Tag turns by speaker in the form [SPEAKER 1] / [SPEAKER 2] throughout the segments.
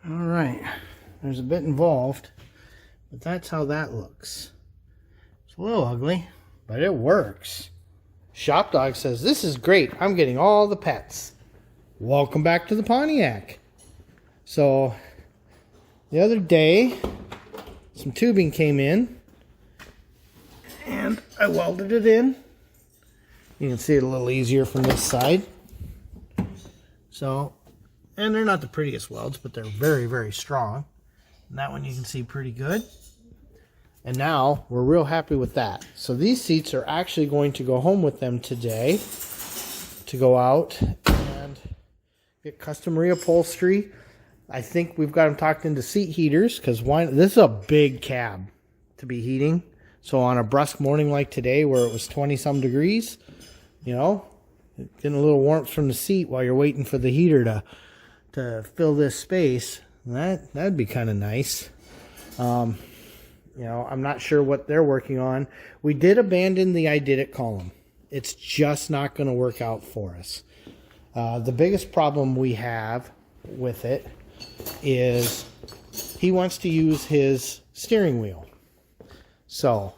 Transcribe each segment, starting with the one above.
[SPEAKER 1] All right, there's a bit involved, but that's how that looks. It's a little ugly, but it works. ShopDog says, "This is great. I'm getting all the pets. Welcome back to the Pontiac." So the other day, some tubing came in, and I welded it in. You can see it a little easier from this side. So, and they're not the prettiest welds, but they're very, very strong. And that one you can see pretty good. And now we're real happy with that. So these seats are actually going to go home with them today to go out and get custom reupholstery. I think we've got them talked into seat heaters because this is a big cab to be heating. So on a brusque morning like today where it was 20 some degrees, you know, getting a little warmth from the seat while you're waiting for the heater to fill this space, that'd be kind of nice. You know, I'm not sure what they're working on. We did abandon the I Did It column. It's just not going to work out for us. The biggest problem we have with it is he wants to use his steering wheel. So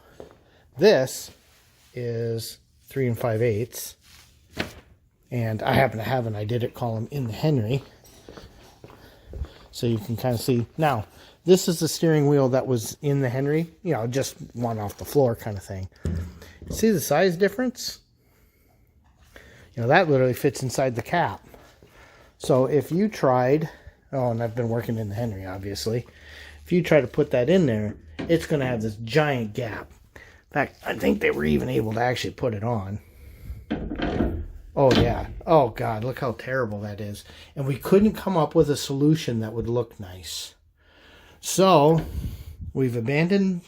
[SPEAKER 1] this is 3 5/8, and I happen to have an I Did It column in the Henry, so you can kind of see. Now this is the steering wheel that was in the Henry, you know, just one off the floor kind of thing. See the size difference? You know, that literally fits inside the cap. So if you tried, oh, and I've been working in the Henry, obviously. If you try to put that in there, it's going to have this giant gap. In fact, I think they were even able to actually put it on. Oh, yeah. Oh, God, look how terrible that is. And we couldn't come up with a solution that would look nice. So we've abandoned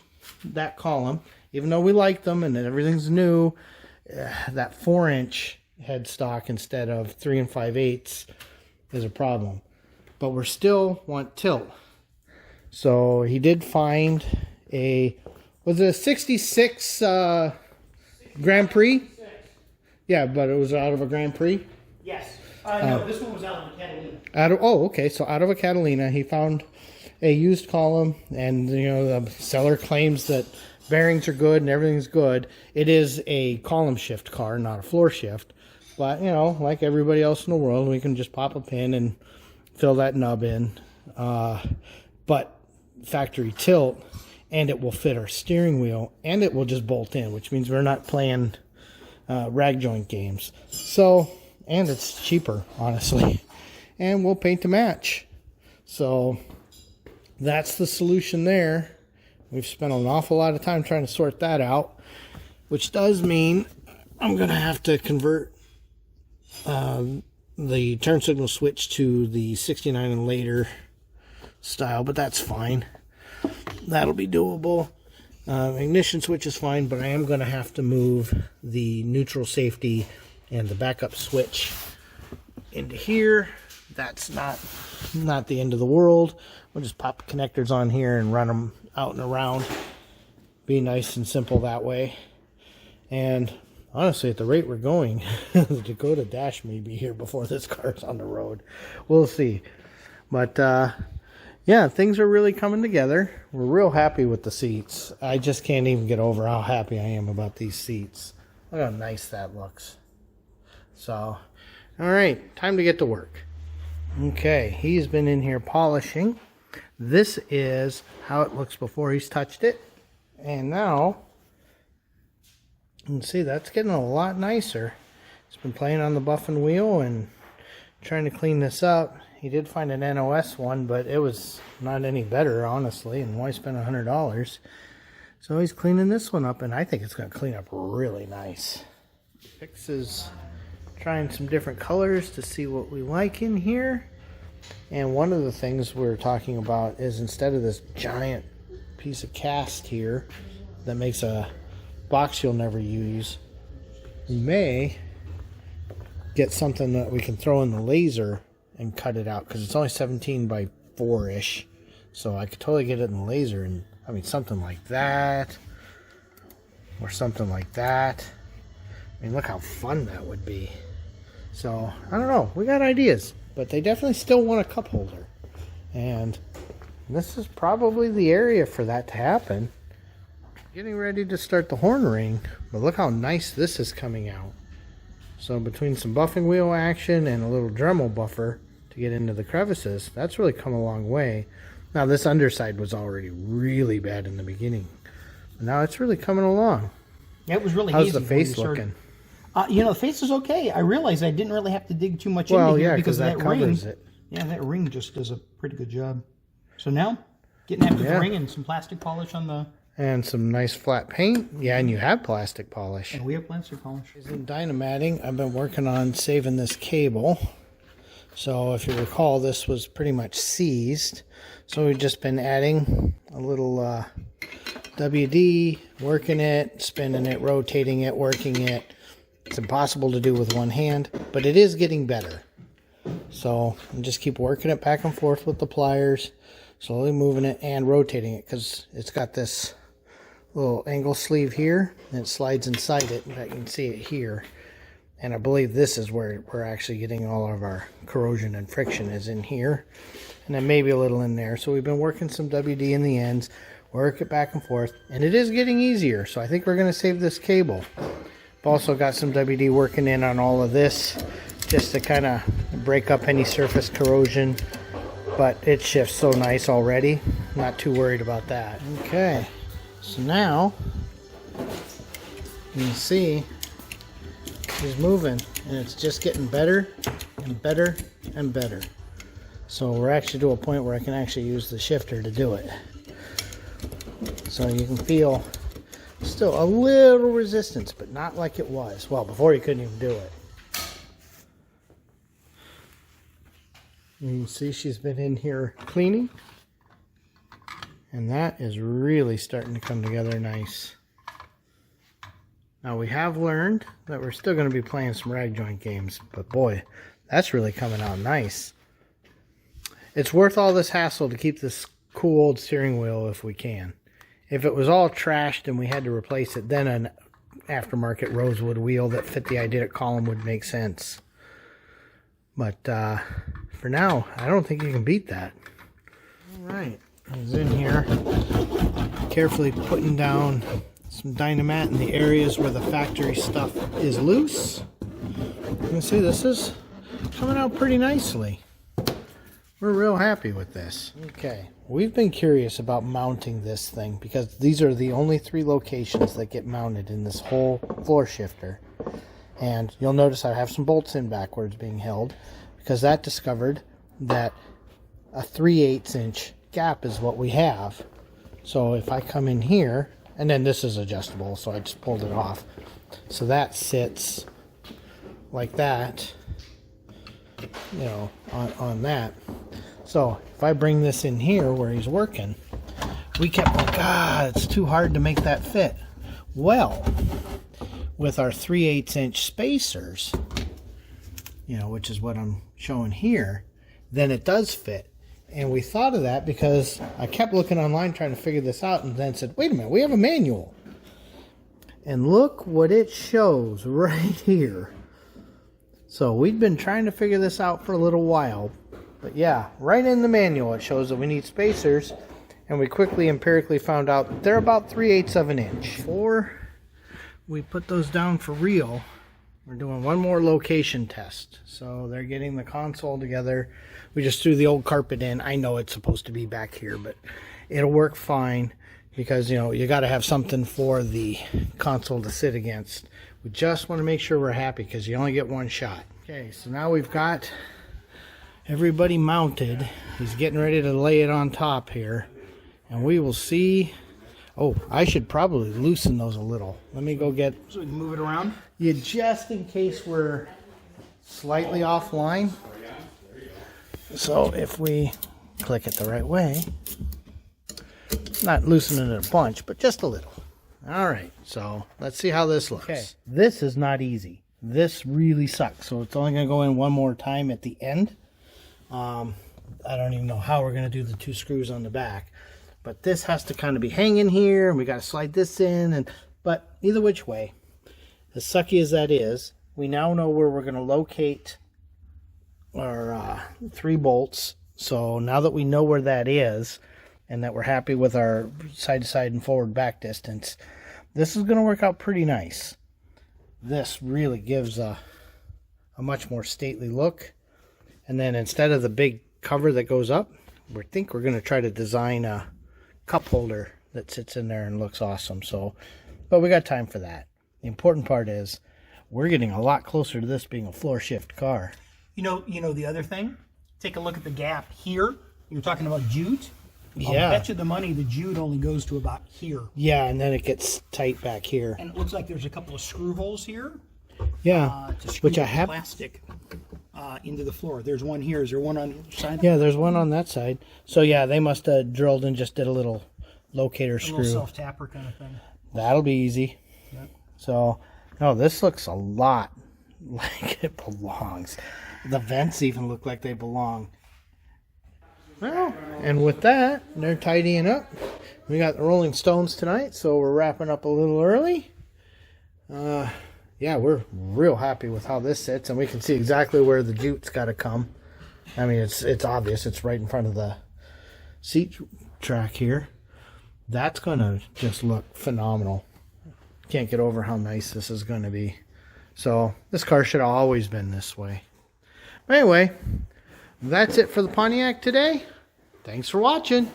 [SPEAKER 1] that column, even though we like them and everything's new. That 4-inch headstock instead of 3 5/8 is a problem. But we still want tilt. So he did find was it a 66 Grand Prix? Yeah, but it was out of a Grand Prix?
[SPEAKER 2] Yes. No, this one was out of a Catalina.
[SPEAKER 1] Okay. So out of a Catalina, he found a used column, and you know the seller claims that bearings are good and everything's good. It is a column shift car, not a floor shift, but you know, like everybody else in the world, we can just pop a pin and fill that nub in. But factory tilt, and it will fit our steering wheel, and it will just bolt in, which means we're not playing rag joint games. So, and it's cheaper, honestly, and we'll paint to match. So that's the solution there. We've spent an awful lot of time trying to sort that out, which does mean I'm going to have to convert the turn signal switch to the 69 and later style, but that's fine. That'll be doable. Ignition switch is fine, but I am going to have to move the neutral safety and the backup switch into here. That's not the end of the world. We'll just pop connectors on here and run them out and around. Be nice and simple that way. And honestly, at the rate we're going, the Dakota Dash may be here before this car's on the road. We'll see. But yeah, things are really coming together. We're real happy with the seats. I just can't even get over how happy I am about these seats. Look how nice that looks. So, all right, time to get to work. Okay, he's been in here polishing. This is how it looks before he's touched it. And now, you can see that's getting a lot nicer. He's been playing on the buffing wheel and trying to clean this up. He did find an NOS one, but it was not any better, honestly, and why spend $100? So he's cleaning this one up, and I think it's going to clean up really nice. Fix is trying some different colors to see what we like in here. And one of the things we're talking about is instead of this giant piece of cast here that makes a box you'll never use, we may get something that we can throw in the laser and cut it out, because it's only 17 by 4-ish. So I could totally get it in the laser, and I mean something like that or something like that. I mean, look how fun that would be. So I don't know, we got ideas, but they definitely still want a cup holder, And this is probably the area for that to happen. Getting ready to start the horn ring, but look how nice this is coming out. So between some buffing wheel action and a little Dremel buffer to get into the crevices, that's really come a long way. Now this underside was already really bad in the beginning, but now it's really coming along.
[SPEAKER 2] It was really
[SPEAKER 1] How's
[SPEAKER 2] easy.
[SPEAKER 1] the face looking?
[SPEAKER 2] The face is okay. I realized I didn't really have to dig too much
[SPEAKER 1] Well,
[SPEAKER 2] into here
[SPEAKER 1] yeah,
[SPEAKER 2] because
[SPEAKER 1] that
[SPEAKER 2] that ring.
[SPEAKER 1] covers it.
[SPEAKER 2] Yeah, that ring just does a pretty good job. So now, getting after the ring and some plastic polish on the...
[SPEAKER 1] And some nice flat paint. Yeah, and you have plastic polish.
[SPEAKER 2] And we have plastic polish.
[SPEAKER 1] In dynamatting, I've been working on saving this cable. So if you recall, this was pretty much seized. So we've just been adding a little WD, working it, spinning it, rotating it, working it. It's impossible to do with one hand, but it is getting better. So I just keep working it back and forth with the pliers, slowly moving it and rotating it, because it's got this little angle sleeve here, and it slides inside it. In fact, you can see it here. And I believe this is where we're actually getting all of our corrosion and friction, is in here. And then maybe a little in there. So we've been working some WD in the ends, work it back and forth, and it is getting easier. So I think we're going to save this cable. I've also got some WD working in on all of this, just to kind of break up any surface corrosion. But it shifts so nice already. Not too worried about that. Okay, so now you can see she's moving, and it's just getting better and better and better. So we're actually to a point where I can actually use the shifter to do it. So you can feel still a little resistance, but not like it was. Well, before you couldn't even do it. You can see she's been in here cleaning, and that is really starting to come together nice. Now we have learned that we're still going to be playing some rag joint games, but boy, that's really coming out nice. It's worth all this hassle to keep this cool old steering wheel if we can. If it was all trashed and we had to replace it, then an aftermarket rosewood wheel that fit the idea column would make sense. But for now, I don't think you can beat that. All right, I was in here carefully putting down some Dynamat in the areas where the factory stuff is loose. You can see this is coming out pretty nicely. We're real happy with this. Okay, we've been curious about mounting this thing because these are the only 3 locations that get mounted in this whole floor shifter. And you'll notice I have some bolts in backwards being held because that discovered that a 3/8 inch gap is what we have. So if I come in here, and then this is adjustable, so I just pulled it off. So that sits like that, you know, on that. So if I bring this in here where he's working, we kept going, God, it's too hard to make that fit. Well, with our 3/8 inch spacers, you know, which is what I'm showing here, then it does fit. And we thought of that because I kept looking online trying to figure this out, and then said, wait a minute, we have a manual. And look what it shows right here. So we've been trying to figure this out for a little while. But yeah, right in the manual it shows that we need spacers, and we quickly empirically found out they're about 3/8 of an inch. Before we put those down for real, we're doing one more location test. So they're getting the console together. We just threw the old carpet in. I know it's supposed to be back here, but it'll work fine because, you know, you got to have something for the console to sit against. We just want to make sure we're happy because you only get one shot. Okay, so now we've got everybody mounted. He's getting ready to lay it on top here, and we will see. Oh, I should probably loosen those a little. Let me go get,
[SPEAKER 2] So we can move it around?
[SPEAKER 1] yeah, just in case we're slightly offline. So if we click it the right way, not loosening it a bunch, but just a little. All right, so let's see how this looks. Okay, this is not easy. This really sucks. So it's only going to go in one more time at the end. I don't even know how we're going to do the 2 screws on the back. But this has to kind of be hanging here, and we got to slide this in. But either which way, as sucky as that is, we now know where we're going to locate our 3 bolts So now that we know where that is and that we're happy with our side-to-side and forward back distance, this is going to work out pretty nice. This really gives a much more stately look. And then instead of the big cover that goes up, we think we're going to try to design a cup holder that sits in there and looks awesome. So, but we got time for that. The important part is we're getting a lot closer to this being a floor shift car.
[SPEAKER 2] You know the other thing? Take a look at the gap here. You were talking about jute.
[SPEAKER 1] Yeah.
[SPEAKER 2] I'll bet you the money the jute only goes to about here.
[SPEAKER 1] Yeah, and then it gets tight back here.
[SPEAKER 2] And it looks like there's a couple of screw holes here.
[SPEAKER 1] Yeah,
[SPEAKER 2] To screw
[SPEAKER 1] which I
[SPEAKER 2] the
[SPEAKER 1] have.
[SPEAKER 2] plastic into the floor. There's one here. Is there one on the other side?
[SPEAKER 1] Yeah, there's one on that side. So yeah, they must have drilled and just did a little locator
[SPEAKER 2] A
[SPEAKER 1] screw.
[SPEAKER 2] little self-tapper kind of thing.
[SPEAKER 1] That'll be easy.
[SPEAKER 2] Yep.
[SPEAKER 1] So, no, this looks a lot like it belongs. The vents even look like they belong. Well, and with that, they're tidying up. We got the Rolling Stones tonight, so we're wrapping up a little early. Yeah, we're real happy with how this sits, and we can see exactly where the jute's got to come. I mean, it's obvious. It's right in front of the seat track here. That's going to just look phenomenal. Can't get over how nice this is going to be. So, this car should have always been this way. But anyway, that's it for the Pontiac today. Thanks for watching.